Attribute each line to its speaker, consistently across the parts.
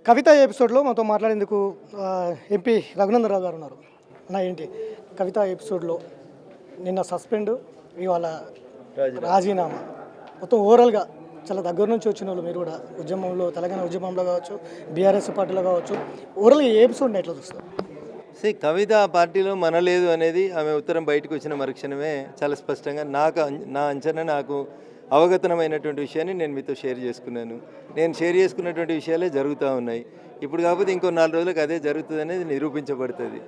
Speaker 1: కవిత ఎపిసోడ్లో మాతో మాట్లాడేందుకు ఎంపీ రఘునందన్ రావు గారు ఉన్నారు. నా ఏంటి కవిత ఎపిసోడ్లో నిన్న సస్పెండ్, ఇవాళ రాజీనామా, మొత్తం ఓవరాల్గా చాలా దగ్గర నుంచి వచ్చిన వాళ్ళు మీరు కూడా ఉద్యమంలో, తెలంగాణ ఉద్యమంలో కావచ్చు, బీఆర్ఎస్ పార్టీలో కావచ్చు, ఓవరాల్గా ఏ ఎపిసోడ్ని ఎట్లా చూస్తారు?
Speaker 2: కవిత ఆ పార్టీలో మనలేదు అనేది ఆమె ఉత్తరం బయటకు వచ్చిన మరుక్షణమే చాలా స్పష్టంగా నా అంచనా, నాకు అవగతమైనటువంటి విషయాన్ని నేను మీతో షేర్ చేసుకున్నాను. నేను షేర్ చేసుకున్నటువంటి విషయాలే జరుగుతూ ఉన్నాయి. ఇప్పుడు కాకపోతే ఇంకో 4 రోజులకు అదే జరుగుతుంది అనేది నిరూపించబడుతుంది.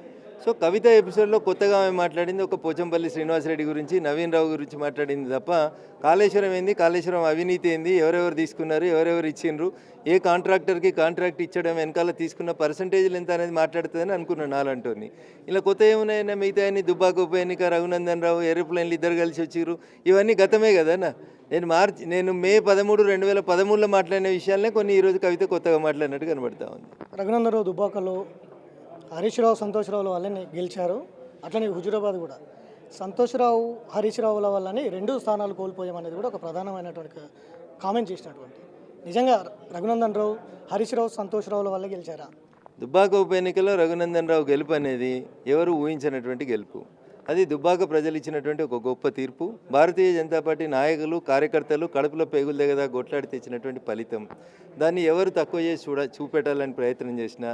Speaker 2: కవిత ఎపిసోడ్లో కొత్తగా ఆమె మాట్లాడింది ఒక పోచంపల్లి శ్రీనివాసరెడ్డి గురించి, నవీన్ రావు గురించి మాట్లాడింది తప్ప కాళేశ్వరం ఏంది, కాళేశ్వరం అవినీతి ఏంది, ఎవరెవరు తీసుకున్నారు, ఎవరెవరు ఇచ్చిండ్రు, ఏ కాంట్రాక్టర్కి కాంట్రాక్ట్ ఇచ్చడం వెనకాల తీసుకున్న పర్సంటేజ్లు ఎంత అనేది మాట్లాడుతుందని అనుకున్నాను నాలంటోని. ఇలా కొత్త ఏమున్నాయన్నా, మిగతా అన్ని దుబ్బాక ఉప ఎన్నిక, రఘునందన్ రావు, ఏరోప్లేన్లు ఇద్దరు కలిసి వచ్చిర్రు, ఇవన్నీ గతమే కదన్నా. నేను మే 13, 2013లో మాట్లాడిన విషయాలనే కొన్ని ఈరోజు కవిత కొత్తగా మాట్లాడినట్టు కనబడతా ఉంది.
Speaker 1: రఘునందన్ రావు దుబ్బాకలో, హరీష్ రావు, సంతోష్ రావుల వల్లనే గెలిచారు. అట్లనే హుజూరాబాద్ కూడా సంతోష్ రావు, హరీష్ రావుల వల్లనే 2 స్థానాలు కోల్పోయామనేది కూడా ఒక ప్రధానమైనటువంటి కామెంట్ చేసినటువంటి. నిజంగా రఘునందన్ రావు, హరీష్ రావు, సంతోష్ రావుల వల్ల గెలిచారా?
Speaker 2: దుబ్బాక ఉప ఎన్నికలో రఘునందన్ రావు గెలుపు అనేది ఎవరు ఊహించినటువంటి గెలుపు. అది దుబ్బాక ప్రజలు ఇచ్చినటువంటి ఒక గొప్ప తీర్పు. భారతీయ జనతా పార్టీ నాయకులు, కార్యకర్తలు కడుపులో పేగుల దగ్గర కొట్లాడి తెచ్చినటువంటి ఫలితం. దాన్ని ఎవరు తక్కువ చేసి చూపెట్టాలని ప్రయత్నం చేసినా,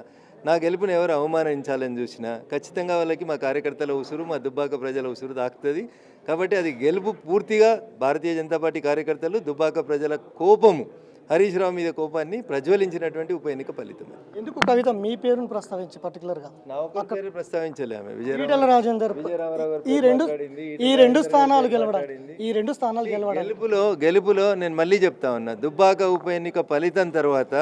Speaker 2: నా గెలుపుని ఎవరు అవమానించాలని చూసినా ఖచ్చితంగా వాళ్ళకి మా కార్యకర్తల ఉసురు, మా దుబ్బాక ప్రజల ఉసురు దాకుతుంది. కాబట్టి అది గెలుపు పూర్తిగా భారతీయ జనతా పార్టీ కార్యకర్తలు, దుబ్బాక ప్రజల కోపము, హరీష్ రావు మీద కోపాన్ని ప్రజ్వలించినటువంటి ఉప ఎన్నిక ఫలితం.
Speaker 1: ఎందుకు కవిత మీ పేరును ప్రస్తావించి పర్టికులర్గా?
Speaker 2: నా ఒక్క పేరు ప్రస్తావించలే ఆమె.
Speaker 1: ఈ రెండు స్థానాలు
Speaker 2: గెలుపులో నేను మళ్ళీ చెప్తా ఉన్నా, దుబ్బాక ఉప ఎన్నిక ఫలితం తర్వాత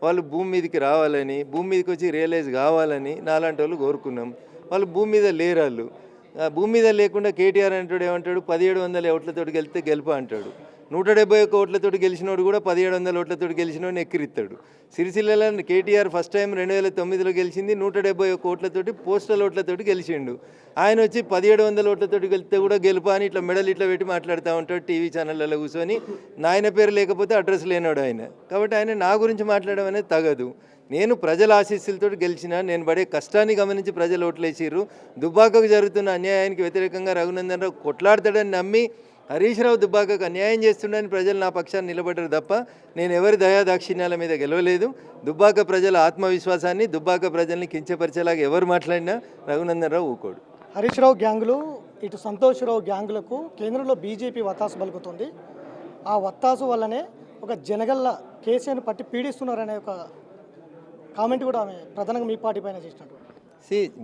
Speaker 2: వాళ్ళు భూమి మీదకి రావాలని, భూమి మీదకి వచ్చి రియలైజ్ కావాలని నాలాంటి వాళ్ళు కోరుకున్నాం. వాళ్ళు భూమి మీద లేరాళ్ళు. భూమి మీద లేకుండా కేటీఆర్ అంటాడు ఏమంటాడు, 1700 ఓట్లతోటి గెలిస్తే గెలుపు అంటాడు. 171 ఓట్లతోటి గెలిచినోడు కూడా 1700 ఓట్లతోటి గెలిచినోడిని ఎక్కిరిస్తాడు. సిరిసిల్లలో కేటీఆర్ ఫస్ట్ టైం 2009లో గెలిచింది 171 ఓట్లతోటి, పోస్టల్ ఓట్లతోటి గెలిచిండు. ఆయన వచ్చి 1700 ఓట్లతోటి గెలిస్తే కూడా గెలుపు అని ఇట్లా మెడల్ ఇట్లా పెట్టి మాట్లాడుతూ ఉంటాడు టీవీ ఛానళ్ళలో కూర్చొని. నాయన పేరు లేకపోతే అడ్రస్ లేనాడు ఆయన. కాబట్టి ఆయన నా గురించి మాట్లాడడం అనేది తగదు. నేను ప్రజల ఆశీస్సులతో గెలిచిన, నేను పడే కష్టాన్ని గమనించి ప్రజలు ఓట్లేసిర్రు. దుబ్బాకకు జరుగుతున్న అన్యాయానికి వ్యతిరేకంగా రఘునందన్ రావు కొట్లాడతాడని నమ్మి హరీష్ రావు దుబ్బాకకు అన్యాయం చేస్తుండని ప్రజలు నా పక్షాన్ని నిలబడ్డారు తప్ప నేను ఎవరి దయాదాక్షిణ్యాల మీద గెలవలేదు. దుబ్బాక ప్రజల ఆత్మవిశ్వాసాన్ని, దుబ్బాక ప్రజల్ని కించపరిచేలాగా ఎవరు మాట్లాడినా రఘునందన్ రావు ఊకోడు.
Speaker 1: హరీష్ రావు గ్యాంగులు, ఇటు సంతోష్ రావు గ్యాంగులకు కేంద్రంలో బీజేపీ వత్తాసు పలుకుతుంది. ఆ వత్తాసు వల్లనే ఒక జనగల్ల కేసీఆర్ని పట్టి పీడిస్తున్నారనే ఒక కామెంట్ కూడా ఆమె ప్రధానంగా మీ పార్టీ పైన చేసినట్టు.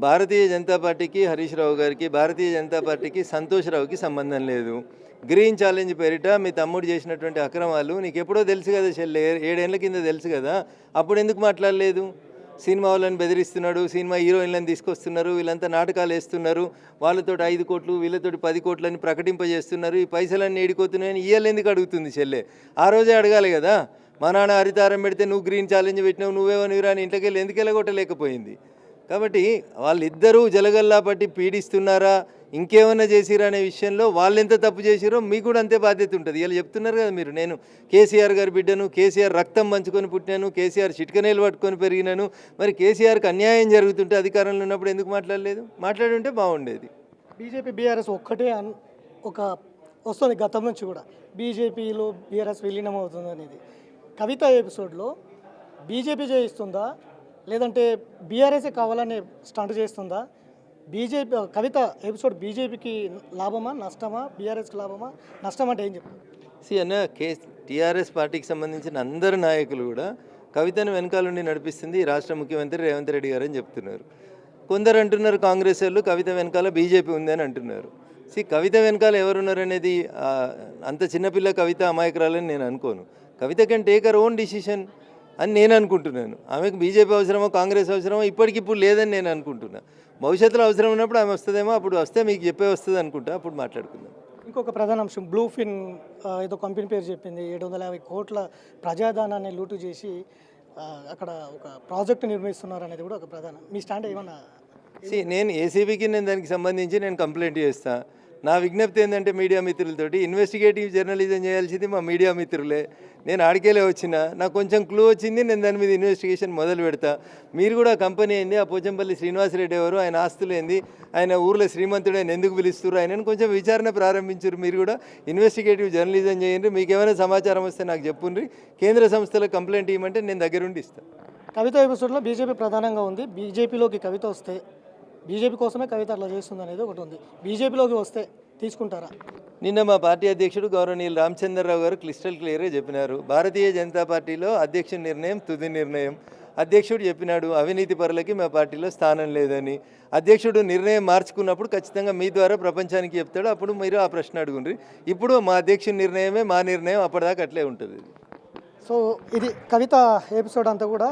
Speaker 2: భారతీయ జనతా పార్టీకి హరీష్ రావు గారికి, భారతీయ జనతా పార్టీకి సంతోష్ రావుకి సంబంధం లేదు. గ్రీన్ ఛాలెంజ్ పేరిట మీ తమ్ముడు చేసినటువంటి అక్రమాలు నీకు ఎప్పుడో తెలుసు కదా చెల్లె, 7 ఏళ్ల కింద తెలుసు కదా. అప్పుడు ఎందుకు మాట్లాడలేదు? సినిమా వాళ్ళని బెదిరిస్తున్నాడు, సినిమా హీరోయిన్లను తీసుకొస్తున్నారు, వీళ్ళంతా నాటకాలు వేస్తున్నారు, వాళ్ళతో 5 కోట్లు వీళ్ళతోటి 10 కోట్లని ప్రకటింపజేస్తున్నారు, ఈ పైసలన్నీ ఏడిపోతున్నాయని ఇయ్యాలి ఎందుకు అడుగుతుంది చెల్లె? ఆ రోజే అడగాలి కదా. మా నాన్న హరితారం పెడితే నువ్వు గ్రీన్ ఛాలెంజ్ పెట్టినావు, నువ్వేమో నీరాని ఇంట్లోకి వెళ్ళి ఎందుకు వెళ్ళగొట్టలేకపోయింది? కాబట్టి వాళ్ళిద్దరూ జలగల్లా పట్టి పీడిస్తున్నారా, ఇంకేమైనా చేసిరా అనే విషయంలో వాళ్ళు ఎంత తప్పు చేసిరో మీకు కూడా అంతే బాధ్యత ఉంటుంది. ఇలా చెప్తున్నారు కదా మీరు, నేను కేసీఆర్ గారి బిడ్డను, కేసీఆర్ రక్తం పంచుకొని పుట్టినాను, కేసీఆర్ చిట్కనేలు పట్టుకొని పెరిగినాను. మరి కేసీఆర్కి అన్యాయం జరుగుతుంటే అధికారంలో ఉన్నప్పుడు ఎందుకు మాట్లాడలేదు? మాట్లాడుంటే బాగుండేది.
Speaker 1: బీజేపీ బీఆర్ఎస్ ఒక్కటే ఒక వస్తుంది గతం నుంచి కూడా, బీజేపీలో బీఆర్ఎస్ విలీనం అవుతుంది అనేది. కవిత ఎపిసోడ్లో బీజేపీ చేయిస్తుందా, లేదంటే బీఆర్ఎస్ఏ కావాలని స్టంట్ చేస్తుందా? కవిత ఎపిసోడ్ బీజేపీకి లాభమా, నష్టమా? బీఆర్ఎస్కి లాభమా, నష్టం అంటే ఏం చెప్పారు?
Speaker 2: అన్న టీఆర్ఎస్ పార్టీకి సంబంధించిన అందరు నాయకులు కూడా కవితను వెనకాలండి నడిపిస్తుంది రాష్ట్ర ముఖ్యమంత్రి రేవంత్ రెడ్డి గారు అని చెప్తున్నారు. కొందరు అంటున్నారు కాంగ్రెస్ వాళ్ళు కవిత వెనకాల బీజేపీ ఉంది అని అంటున్నారు. కవిత వెనకాల ఎవరున్నారు అనేది అంత చిన్నపిల్ల కవిత అమాయకురాలని నేను అనుకోను. Kavitha can take her own decision అని నేను అనుకుంటున్నాను. ఆమెకు బీజేపీ అవసరమో కాంగ్రెస్ అవసరమో ఇప్పటికిప్పుడు లేదని నేను అనుకుంటున్నా. భవిష్యత్తులో అవసరం ఉన్నప్పుడు ఆమె వస్తుందేమో, అప్పుడు వస్తే మీకు చెప్పే వస్తుంది అనుకుంటా, అప్పుడు మాట్లాడుకుందాం.
Speaker 1: ఇంకొక ప్రధాన అంశం, బ్లూఫిన్ ఏదో కంపెనీ పేరు చెప్పింది, 750 కోట్ల ప్రజాధనాన్ని లూటు చేసి అక్కడ ఒక ప్రాజెక్టు నిర్మిస్తున్నారు అనేది కూడా ఒక ప్రధాన. మీ స్టాండ్ ఏమన్నా?
Speaker 2: నేను ఏసీబీకి దానికి సంబంధించి కంప్లైంట్ చేస్తాను. నా విజ్ఞప్తి ఏంటంటే మీడియా మిత్రులతోటి ఇన్వెస్టిగేటివ్ జర్నలిజం చేయాల్సింది మా మీడియా మిత్రులే. నేను ఆడికేలే వచ్చిన, నాకు కొంచెం క్లూ వచ్చింది, నేను దాని మీద ఇన్వెస్టిగేషన్ మొదలు పెడతా. మీరు కూడా కంపెనీ ఏంది, ఆ పోచంపల్లి శ్రీనివాసరెడ్డి ఎవరు, ఆయన ఆస్తులు ఏంది, ఆయన ఊర్లో శ్రీమంతుడు ఆయన ఎందుకు పిలుస్తారు, ఆయనను కొంచెం విచారణ ప్రారంభించారు. మీరు కూడా ఇన్వెస్టిగేటివ్ జర్నలిజం చేయండి. మీకు ఏమైనా సమాచారం వస్తే నాకు చెప్పుండ్రి. కేంద్ర సంస్థలకు కంప్లైంట్ ఇవ్వమంటే నేను దగ్గరుండి ఇస్తాను.
Speaker 1: కవిత ఎపిసోడ్లో బీజేపీ ప్రధానంగా ఉంది. బీజేపీలోకి కవిత వస్తే బీజేపీ కోసమే కవిత అట్లా చేస్తుంది అనేది ఒకటి ఉంది. బీజేపీలోకి వస్తే తీసుకుంటారా?
Speaker 2: నిన్న మా పార్టీ అధ్యక్షుడు గౌరవనీయులు రామచంద్రరావు గారు క్లియర్గా చెప్పినారు. భారతీయ జనతా పార్టీలో అధ్యక్షుడి నిర్ణయం తుది నిర్ణయం. అధ్యక్షుడు చెప్పినాడు అవినీతి పరులకి మా పార్టీలో స్థానం లేదని. అధ్యక్షుడు నిర్ణయం మార్చుకున్నప్పుడు ఖచ్చితంగా మీ ద్వారా ప్రపంచానికి చెప్తాడు. అప్పుడు మీరు ఆ ప్రశ్న అడుగుండ్రి. ఇప్పుడు మా అధ్యక్షుడి నిర్ణయమే మా నిర్ణయం, అప్పటిదాకా అట్లే ఉంటుంది.
Speaker 1: సో ఇది కవిత ఎపిసోడ్ అంతా కూడా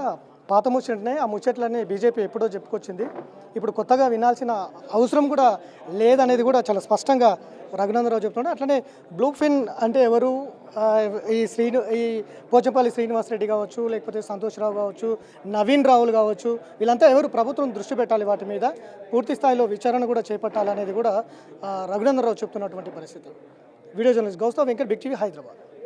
Speaker 1: పాత ముచ్చటనే. ఆ ముచ్చట్లన్నీ బీజేపీ ఎప్పుడో చెప్పుకొచ్చింది. ఇప్పుడు కొత్తగా వినాల్సిన అవసరం కూడా లేదనేది కూడా చాలా స్పష్టంగా రఘునందరావు చెప్తున్నాడు. అట్లనే బ్లూ ఫిన్ అంటే ఎవరు, ఈ పోచంపల్లి శ్రీనివాసరెడ్డి కావచ్చు, లేకపోతే సంతోష్రావు కావచ్చు, నవీన్ రావులు కావచ్చు, వీళ్ళంతా ఎవరు, ప్రభుత్వం దృష్టి పెట్టాలి వాటి మీద, పూర్తి స్థాయిలో విచారణ కూడా చేపట్టాలనేది కూడా రఘునందరావు చెప్తున్నటువంటి పరిస్థితి. Video journalist Goustav Venkat, big TV, Hyderabad.